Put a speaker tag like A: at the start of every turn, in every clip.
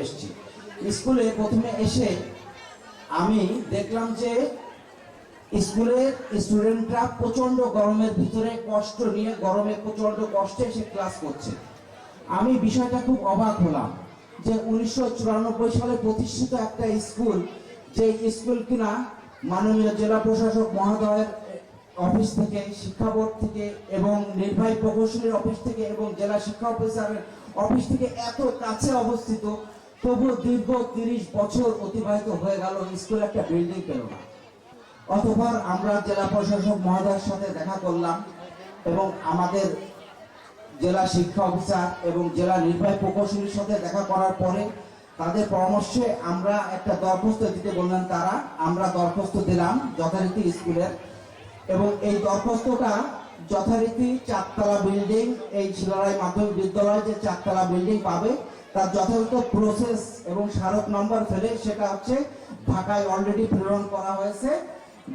A: এসেছি। স্কুলে প্রথমে এসে আমি দেখলাম যে স্কুলের স্টুডেন্টরা প্রচণ্ড গরমের ভিতরে কষ্ট নিয়ে গরমে প্রচণ্ড কষ্টে এসে ক্লাস করছে। আমি বিষয়টা খুব অবাক হলাম যে 1994 সালে প্রতিষ্ঠিত একটা স্কুল, যে স্কুল কিনা মাননীয় জেলা প্রশাসক মহোদয়ের অফিস থেকে, শিক্ষা বোর্ড থেকে এবং নির্বাহী প্রকৌশলীর অফিস থেকে এবং জেলা শিক্ষা অফিসারের অফিস থেকে এত কাছে অবস্থিত, তবু দীর্ঘ 30 বছর অতিবাহিত হয়ে গেল, স্কুল একটা বিল্ডিং পেল না। অতঃপর আমরা জেলা প্রশাসক মহোদয়ের সাথে দেখা করলাম এবং আমাদের জেলা শিক্ষা অফিসার এবং জেলা নির্বাহী প্রকৌশলীর সাথে দেখা করার পরে তাদের পরামর্শে আমরা একটা দরখাস্ত দিতে বললেন তারা। আমরা দরখাস্ত দিলাম যথারীতি স্কুলের, এবং এই দরখাস্তটা যথারীতি 4 তলা বিল্ডিং, এই শিলারাই মাধ্যমিক বিদ্যালয় যে 4 তলা বিল্ডিং পাবে তার যথাযথ প্রসেস এবং স্মারক নম্বর ফেলে সেটা হচ্ছে ঢাকায় অলরেডি প্রেরণ করা হয়েছে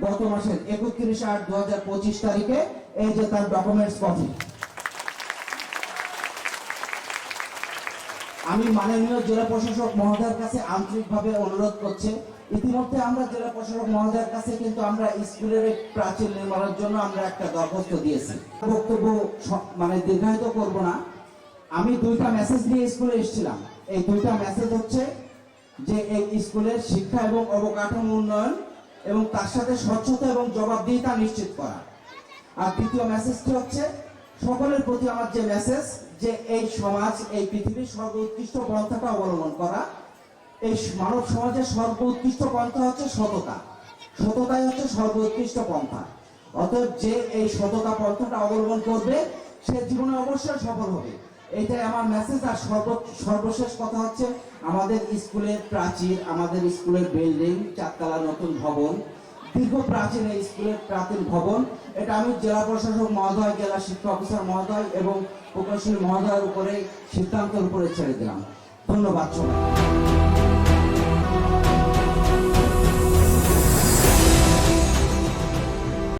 A: গত মাসের 31/8/2025 তারিখে। এই যে তার ডকুমেন্টস কপি। আমি মাননীয় জেলা প্রশাসক মহোদয়ের কাছে আন্তরিকভাবে অনুরোধ করছি, ইতিমধ্যে আমরা জেলা প্রশাসক মহোদয়ের কাছে কিন্তু আমরা স্কুলের প্রাচীর নির্মাণের জন্য আমরা একটা দরখাস্ত দিয়েছি। বক্তব্য দীর্ঘায়িত করব না। আমি 2টা মেসেজ নিয়ে স্কুলে এসেছিলাম। এই 2টা মেসেজ হচ্ছে যে এই স্কুলের শিক্ষা এবং অবকাঠামো উন্নয়ন এবং তার সাথে স্বচ্ছতা এবং জবাবদিহিতা নিশ্চিত করা। আর দ্বিতীয় মেসেজটি হচ্ছে সকলের প্রতি আমার যে মেসেজ, যে এই সমাজ, এই পৃথিবীর সর্বোৎকৃষ্ট পন্থাটা অবলম্বন করা। এই মানব সমাজের সর্বোৎকৃষ্ট পন্থা হচ্ছে সততা। সততাই হচ্ছে সর্বোৎকৃষ্ট পন্থা। অতএব যে এই সততা পন্থাটা অবলম্বন করবে সে জীবনে অবশ্যই সফল হবে, এইটাই আমার মেসেজ। আর সর্বশেষ কথা হচ্ছে আমাদের স্কুলের প্রাচীর, আমাদের স্কুলের বিল্ডিং, 4 তলা নতুন ভবন, দীর্ঘ প্রাচীন এই স্কুলের প্রাচীন ভবন, এটা আমি জেলা প্রশাসক মহোদয়, জেলা শিক্ষা অফিসার মহোদয় এবং প্রকৌশলী মহোদয়ের উপরে সিদ্ধান্তের উপরে ছেড়ে দিলাম। ধন্যবাদ সবাই।